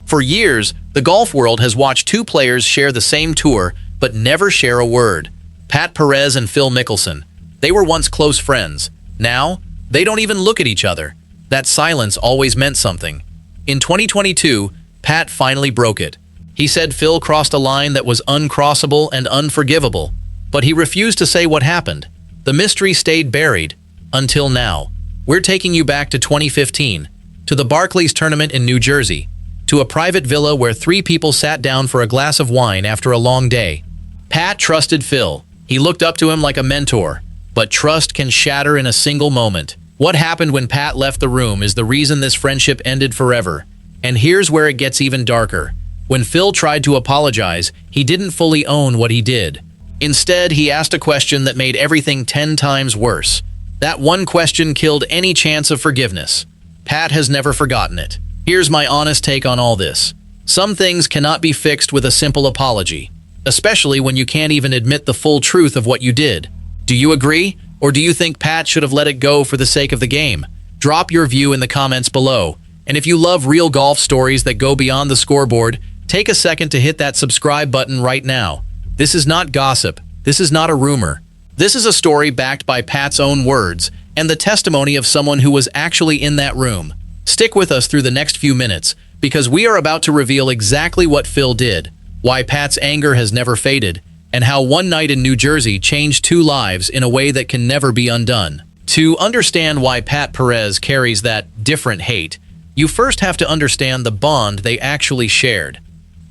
For years, the golf world has watched two players share the same tour but never share a word. Pat Perez and Phil Mickelson. They were once close friends. Now, they don't even look at each other. That silence always meant something. In 2022, Pat finally broke it. He said Phil crossed a line that was uncrossable and unforgivable, but he refused to say what happened. The mystery stayed buried. Until now. We're taking you back to 2015, to the Barclays tournament in New Jersey, to a private villa where three people sat down for a glass of wine after a long day. Pat trusted Phil. He looked up to him like a mentor. But trust can shatter in a single moment. What happened when Pat left the room is the reason this friendship ended forever. And here's where it gets even darker. When Phil tried to apologize, he didn't fully own what he did. Instead, he asked a question that made everything 10 times worse. That one question killed any chance of forgiveness. Pat has never forgotten it. Here's my honest take on all this. Some things cannot be fixed with a simple apology, especially when you can't even admit the full truth of what you did. Do you agree? Or do you think Pat should have let it go for the sake of the game? Drop your view in the comments below. And if you love real golf stories that go beyond the scoreboard, take a second to hit that subscribe button right now. This is not gossip. This is not a rumor. This is a story backed by Pat's own words and the testimony of someone who was actually in that room. Stick with us through the next few minutes because we are about to reveal exactly what Phil did, why Pat's anger has never faded, and how one night in New Jersey changed two lives in a way that can never be undone. To understand why Pat Perez carries that different hate, you first have to understand the bond they actually shared.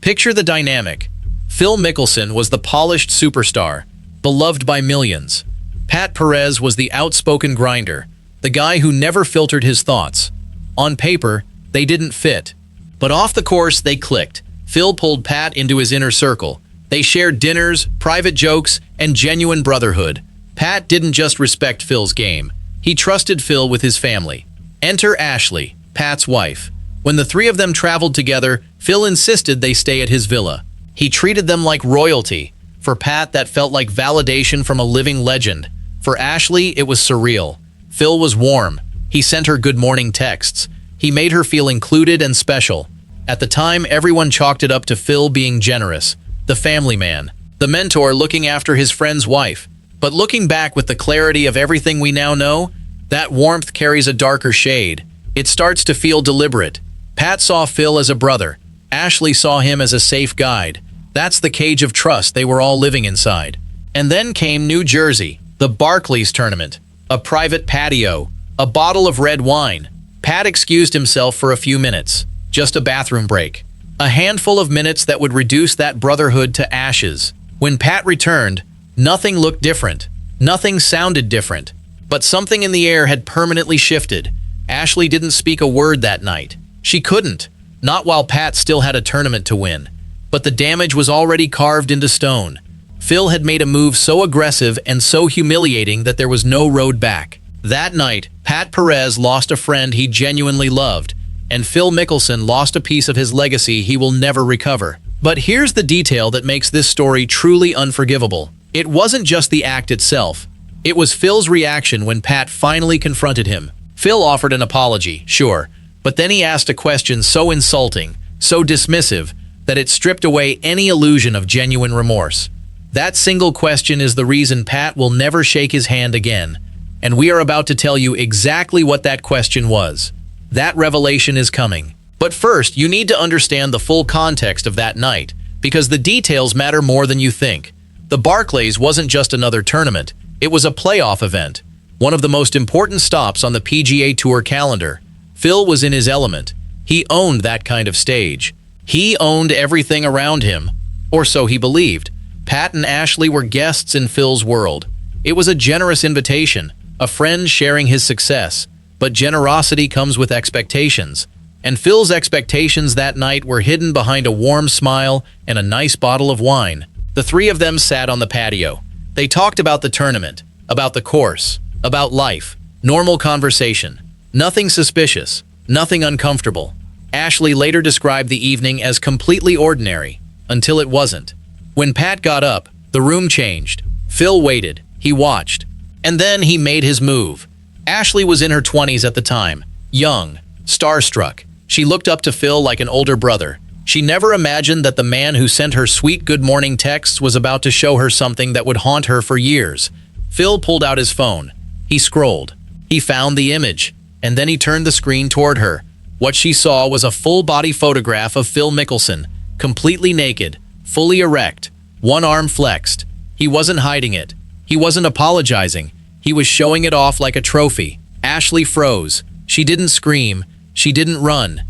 Picture the dynamic. Phil Mickelson was the polished superstar, beloved by millions. Pat Perez was the outspoken grinder, the guy who never filtered his thoughts. On paper, they didn't fit. But off the course, they clicked. Phil pulled Pat into his inner circle. They shared dinners, private jokes, and genuine brotherhood. Pat didn't just respect Phil's game. He trusted Phil with his family. Enter Ashley, Pat's wife. When the three of them traveled together, Phil insisted they stay at his villa. He treated them like royalty. For Pat, that felt like validation from a living legend. For Ashley, it was surreal. Phil was warm. He sent her good morning texts. He made her feel included and special. At the time, everyone chalked it up to Phil being generous, the family man, the mentor looking after his friend's wife. But looking back with the clarity of everything we now know, that warmth carries a darker shade. It starts to feel deliberate. Pat saw Phil as a brother. Ashley saw him as a safe guide. That's the cage of trust they were all living inside. And then came New Jersey, the Barclays tournament, a private patio, a bottle of red wine. Pat excused himself for a few minutes, just a bathroom break. A handful of minutes that would reduce that brotherhood to ashes. When Pat returned, nothing looked different. Nothing sounded different. But something in the air had permanently shifted. Ashley didn't speak a word that night. She couldn't, not while Pat still had a tournament to win. But the damage was already carved into stone. Phil had made a move so aggressive and so humiliating that there was no road back. That night, Pat Perez lost a friend he genuinely loved, and Phil Mickelson lost a piece of his legacy he will never recover. But here's the detail that makes this story truly unforgivable. It wasn't just the act itself. It was Phil's reaction when Pat finally confronted him. Phil offered an apology, sure, but then he asked a question so insulting, so dismissive, that it stripped away any illusion of genuine remorse. That single question is the reason Pat will never shake his hand again, and we are about to tell you exactly what that question was. That revelation is coming. But first, you need to understand the full context of that night, because the details matter more than you think. The Barclays wasn't just another tournament, it was a playoff event, one of the most important stops on the PGA Tour calendar. Phil was in his element. He owned that kind of stage. He owned everything around him, or so he believed. Pat and Ashley were guests in Phil's world. It was a generous invitation, a friend sharing his success. But generosity comes with expectations. And Phil's expectations that night were hidden behind a warm smile and a nice bottle of wine. The three of them sat on the patio. They talked about the tournament, about the course, about life. Normal conversation. Nothing suspicious, nothing uncomfortable. Ashley later described the evening as completely ordinary, until it wasn't. When Pat got up, the room changed. Phil waited. He watched. And then he made his move. Ashley was in her 20s at the time, young, starstruck. She looked up to Phil like an older brother. She never imagined that the man who sent her sweet good morning texts was about to show her something that would haunt her for years. Phil pulled out his phone. He scrolled. He found the image, and then he turned the screen toward her. What she saw was a full-body photograph of Phil Mickelson, completely naked, fully erect, one arm flexed. He wasn't hiding it. He wasn't apologizing. He was showing it off like a trophy. Ashley froze. She didn't scream. She didn't run.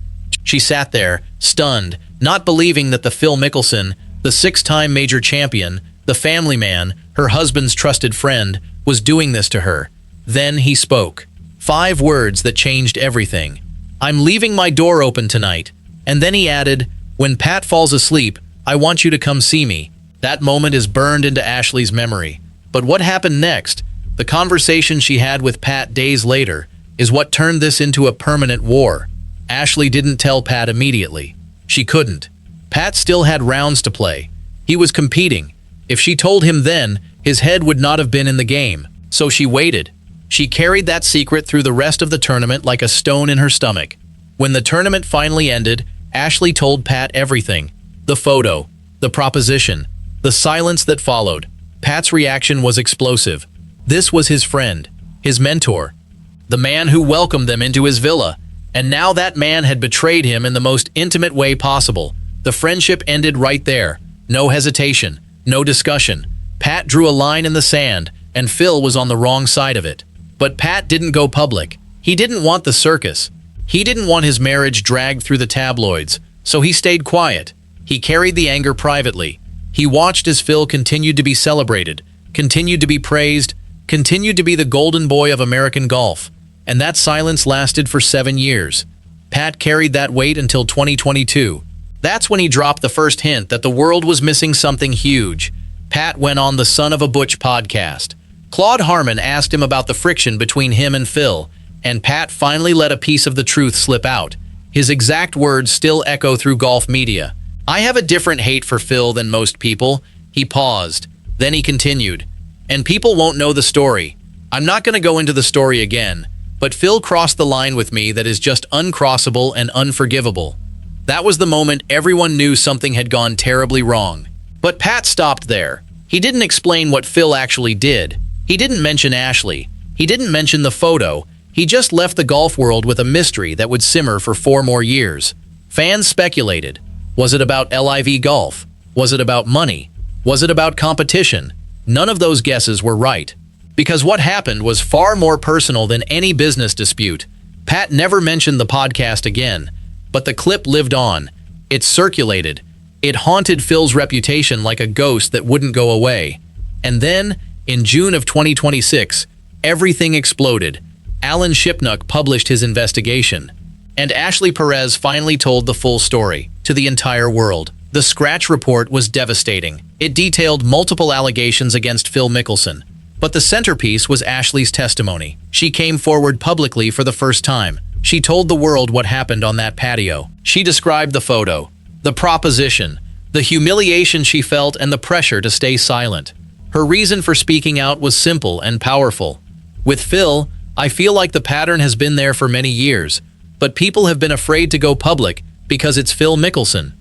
She sat there, stunned, not believing that the Phil Mickelson, the six-time major champion, the family man, her husband's trusted friend, was doing this to her. Then he spoke. 5 words that changed everything. "I'm leaving my door open tonight." And then he added, "When Pat falls asleep, I want you to come see me." That moment is burned into Ashley's memory. But what happened next, the conversation she had with Pat days later, is what turned this into a permanent war. Ashley didn't tell Pat immediately. She couldn't. Pat still had rounds to play. He was competing. If she told him then, his head would not have been in the game. So she waited. She carried that secret through the rest of the tournament like a stone in her stomach. When the tournament finally ended, Ashley told Pat everything. The photo, the proposition, the silence that followed. Pat's reaction was explosive. This was his friend, his mentor, the man who welcomed them into his villa. And now that man had betrayed him in the most intimate way possible. The friendship ended right there. No hesitation, no discussion. Pat drew a line in the sand, and Phil was on the wrong side of it. But Pat didn't go public. He didn't want the circus. He didn't want his marriage dragged through the tabloids, so he stayed quiet. He carried the anger privately. He watched as Phil continued to be celebrated, continued to be praised, continued to be the golden boy of American golf. And that silence lasted for 7 years. Pat carried that weight until 2022. That's when he dropped the first hint that the world was missing something huge. Pat went on the Son of a Butch podcast. Claude Harmon asked him about the friction between him and Phil, and Pat finally let a piece of the truth slip out. His exact words still echo through golf media. "I have a different hate for Phil than most people." He paused. Then he continued. "And people won't know the story. I'm not going to go into the story again. But Phil crossed the line with me that is just uncrossable and unforgivable." That was the moment everyone knew something had gone terribly wrong. But Pat stopped there. He didn't explain what Phil actually did. He didn't mention Ashley. He didn't mention the photo. He just left the golf world with a mystery that would simmer for 4 more years. Fans speculated. Was it about LIV Golf? Was it about money? Was it about competition? None of those guesses were right. Because what happened was far more personal than any business dispute. Pat never mentioned the podcast again, but the clip lived on. It circulated. It haunted Phil's reputation like a ghost that wouldn't go away. And then, in June of 2026, everything exploded. Alan Shipnuck published his investigation. And Ashley Perez finally told the full story to the entire world. The scratch report was devastating. It detailed multiple allegations against Phil Mickelson. But the centerpiece was Ashley's testimony. She came forward publicly for the first time. She told the world what happened on that patio. She described the photo, the proposition, the humiliation she felt, and the pressure to stay silent. Her reason for speaking out was simple and powerful. With Phil, I feel like the pattern has been there for many years, but people have been afraid to go public because it's Phil Mickelson.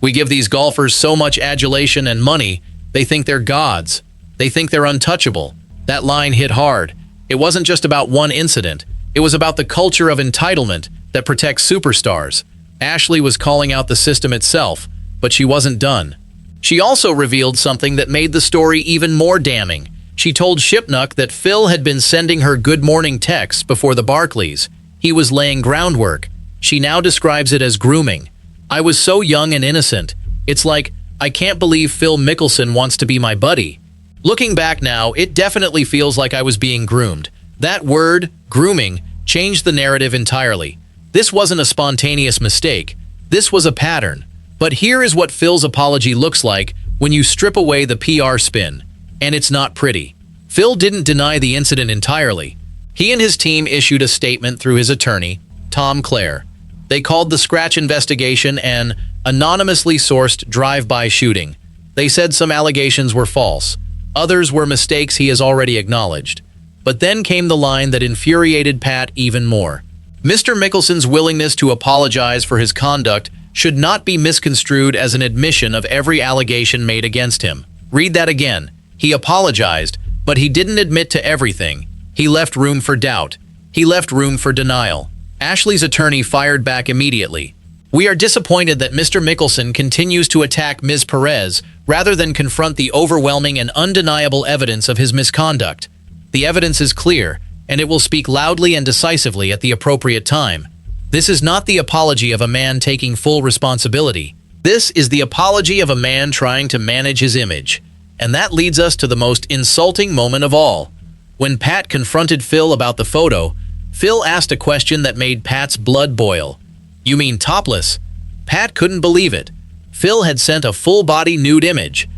We give these golfers so much adulation and money, they think they're gods. They think they're untouchable. That line hit hard. It wasn't just about one incident. It was about the culture of entitlement that protects superstars. Ashley was calling out the system itself, but she wasn't done. She also revealed something that made the story even more damning. She told Shipnuck that Phil had been sending her good morning texts before the Barclays. He was laying groundwork. She now describes it as grooming. "I was so young and innocent. It's like, I can't believe Phil Mickelson wants to be my buddy." Looking back now, it definitely feels like I was being groomed. That word, grooming, changed the narrative entirely. This wasn't a spontaneous mistake. This was a pattern. But here is what Phil's apology looks like when you strip away the PR spin. And it's not pretty. Phil didn't deny the incident entirely. He and his team issued a statement through his attorney, Tom Clare. They called the scratch investigation an anonymously sourced drive-by shooting. They said some allegations were false. Others were mistakes he has already acknowledged. But then came the line that infuriated Pat even more. Mr. Mickelson's willingness to apologize for his conduct should not be misconstrued as an admission of every allegation made against him. Read that again. He apologized, but he didn't admit to everything. He left room for doubt. He left room for denial. Ashley's attorney fired back immediately. "We are disappointed that Mr. Mickelson continues to attack Ms. Perez rather than confront the overwhelming and undeniable evidence of his misconduct. The evidence is clear, and it will speak loudly and decisively at the appropriate time. This is not the apology of a man taking full responsibility. This is the apology of a man trying to manage his image." And that leads us to the most insulting moment of all. When Pat confronted Phil about the photo, Phil asked a question that made Pat's blood boil. "You mean topless?" Pat couldn't believe it. Phil had sent a full-body nude image.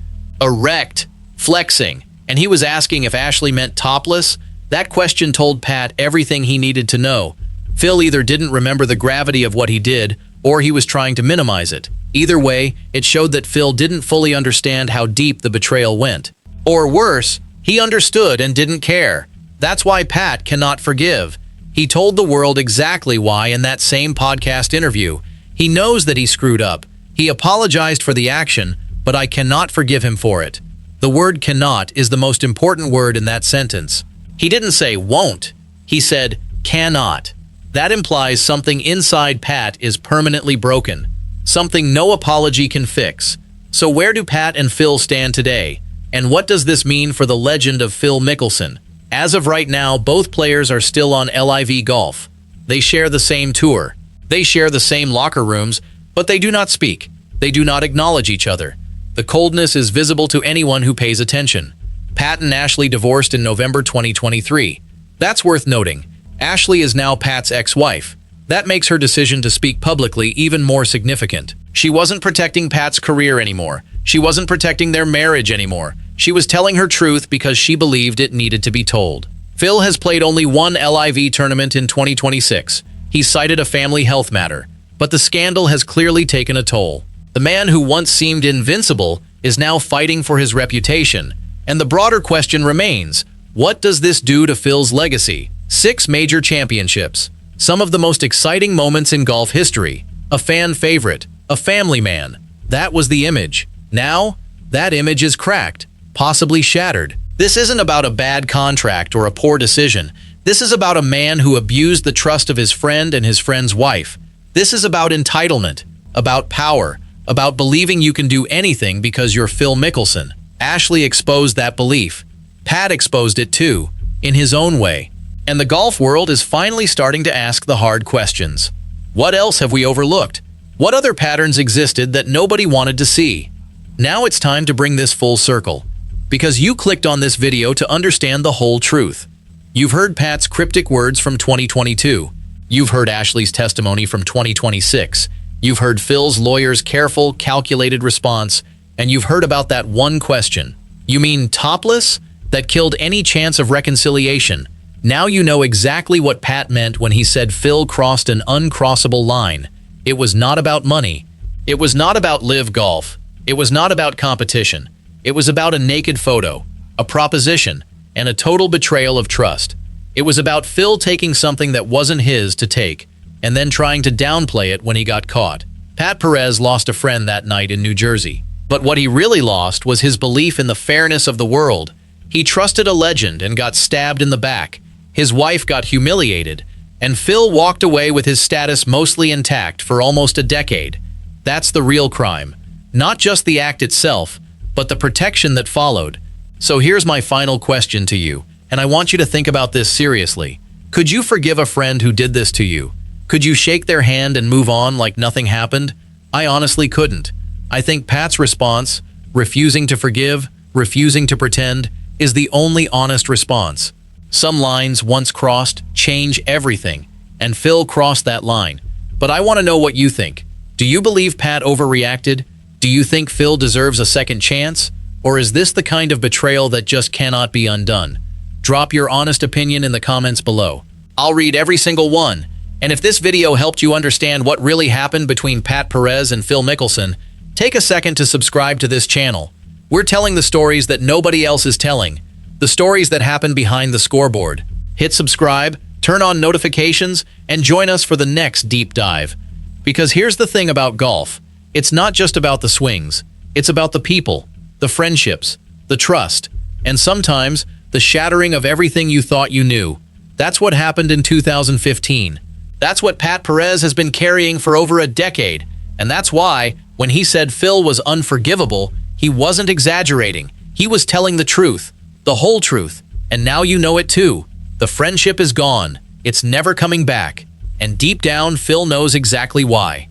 Erect, flexing, and he was asking if Ashley meant topless. That question told Pat everything he needed to know. Phil either didn't remember the gravity of what he did, or he was trying to minimize it. Either way, it showed that Phil didn't fully understand how deep the betrayal went. Or worse, he understood and didn't care. That's why Pat cannot forgive. He told the world exactly why in that same podcast interview. He knows that he screwed up. He apologized for the action, but I cannot forgive him for it. The word cannot is the most important word in that sentence. He didn't say won't. He said cannot. That implies something inside Pat is permanently broken. Something no apology can fix. So where do Pat and Phil stand today? And what does this mean for the legend of Phil Mickelson? As of right now, both players are still on LIV Golf. They share the same tour. They share the same locker rooms, but they do not speak. They do not acknowledge each other. The coldness is visible to anyone who pays attention. Pat and Ashley divorced in November 2023. That's worth noting. Ashley is now Pat's ex-wife. That makes her decision to speak publicly even more significant. She wasn't protecting Pat's career anymore. She wasn't protecting their marriage anymore. She was telling her truth because she believed it needed to be told. Phil has played only one LIV tournament in 2026. He cited a family health matter, but the scandal has clearly taken a toll. The man who once seemed invincible is now fighting for his reputation. And the broader question remains, what does this do to Phil's legacy? 6 major championships. Some of the most exciting moments in golf history. A fan favorite. A family man. That was the image. Now, that image is cracked, possibly shattered. This isn't about a bad contract or a poor decision. This is about a man who abused the trust of his friend and his friend's wife. This is about entitlement, about power, about believing you can do anything because you're Phil Mickelson. Ashley exposed that belief. Pat exposed it too, in his own way. And the golf world is finally starting to ask the hard questions. What else have we overlooked? What other patterns existed that nobody wanted to see? Now it's time to bring this full circle. Because you clicked on this video to understand the whole truth. You've heard Pat's cryptic words from 2022. You've heard Ashley's testimony from 2026. You've heard Phil's lawyer's careful, calculated response. And you've heard about that one question. You mean topless? That killed any chance of reconciliation. Now you know exactly what Pat meant when he said Phil crossed an uncrossable line. It was not about money. It was not about live golf. It was not about competition. It was about a naked photo, a proposition, and a total betrayal of trust. It was about Phil taking something that wasn't his to take, and then trying to downplay it when he got caught. Pat Perez lost a friend that night in New Jersey. But what he really lost was his belief in the fairness of the world. He trusted a legend and got stabbed in the back. His wife got humiliated, and Phil walked away with his status mostly intact for almost a decade. That's the real crime. Not just the act itself, but the protection that followed. So here's my final question to you, and I want you to think about this seriously. Could you forgive a friend who did this to you? Could you shake their hand and move on like nothing happened? I honestly couldn't. I think Pat's response, refusing to forgive, refusing to pretend, is the only honest response. Some lines, once crossed, change everything, and Phil crossed that line. But I want to know what you think. Do you believe Pat overreacted? Do you think Phil deserves a second chance? Or is this the kind of betrayal that just cannot be undone? Drop your honest opinion in the comments below. I'll read every single one. And if this video helped you understand what really happened between Pat Perez and Phil Mickelson, take a second to subscribe to this channel. We're telling the stories that nobody else is telling. The stories that happen behind the scoreboard. Hit subscribe, turn on notifications, and join us for the next deep dive. Because here's the thing about golf. It's not just about the swings. It's about the people, the friendships, the trust, and sometimes the shattering of everything you thought you knew. That's what happened in 2015. That's what Pat Perez has been carrying for over a decade. And that's why, when he said Phil was unforgivable, he wasn't exaggerating. He was telling the truth, the whole truth. And now you know it too. The friendship is gone. It's never coming back. And deep down, Phil knows exactly why.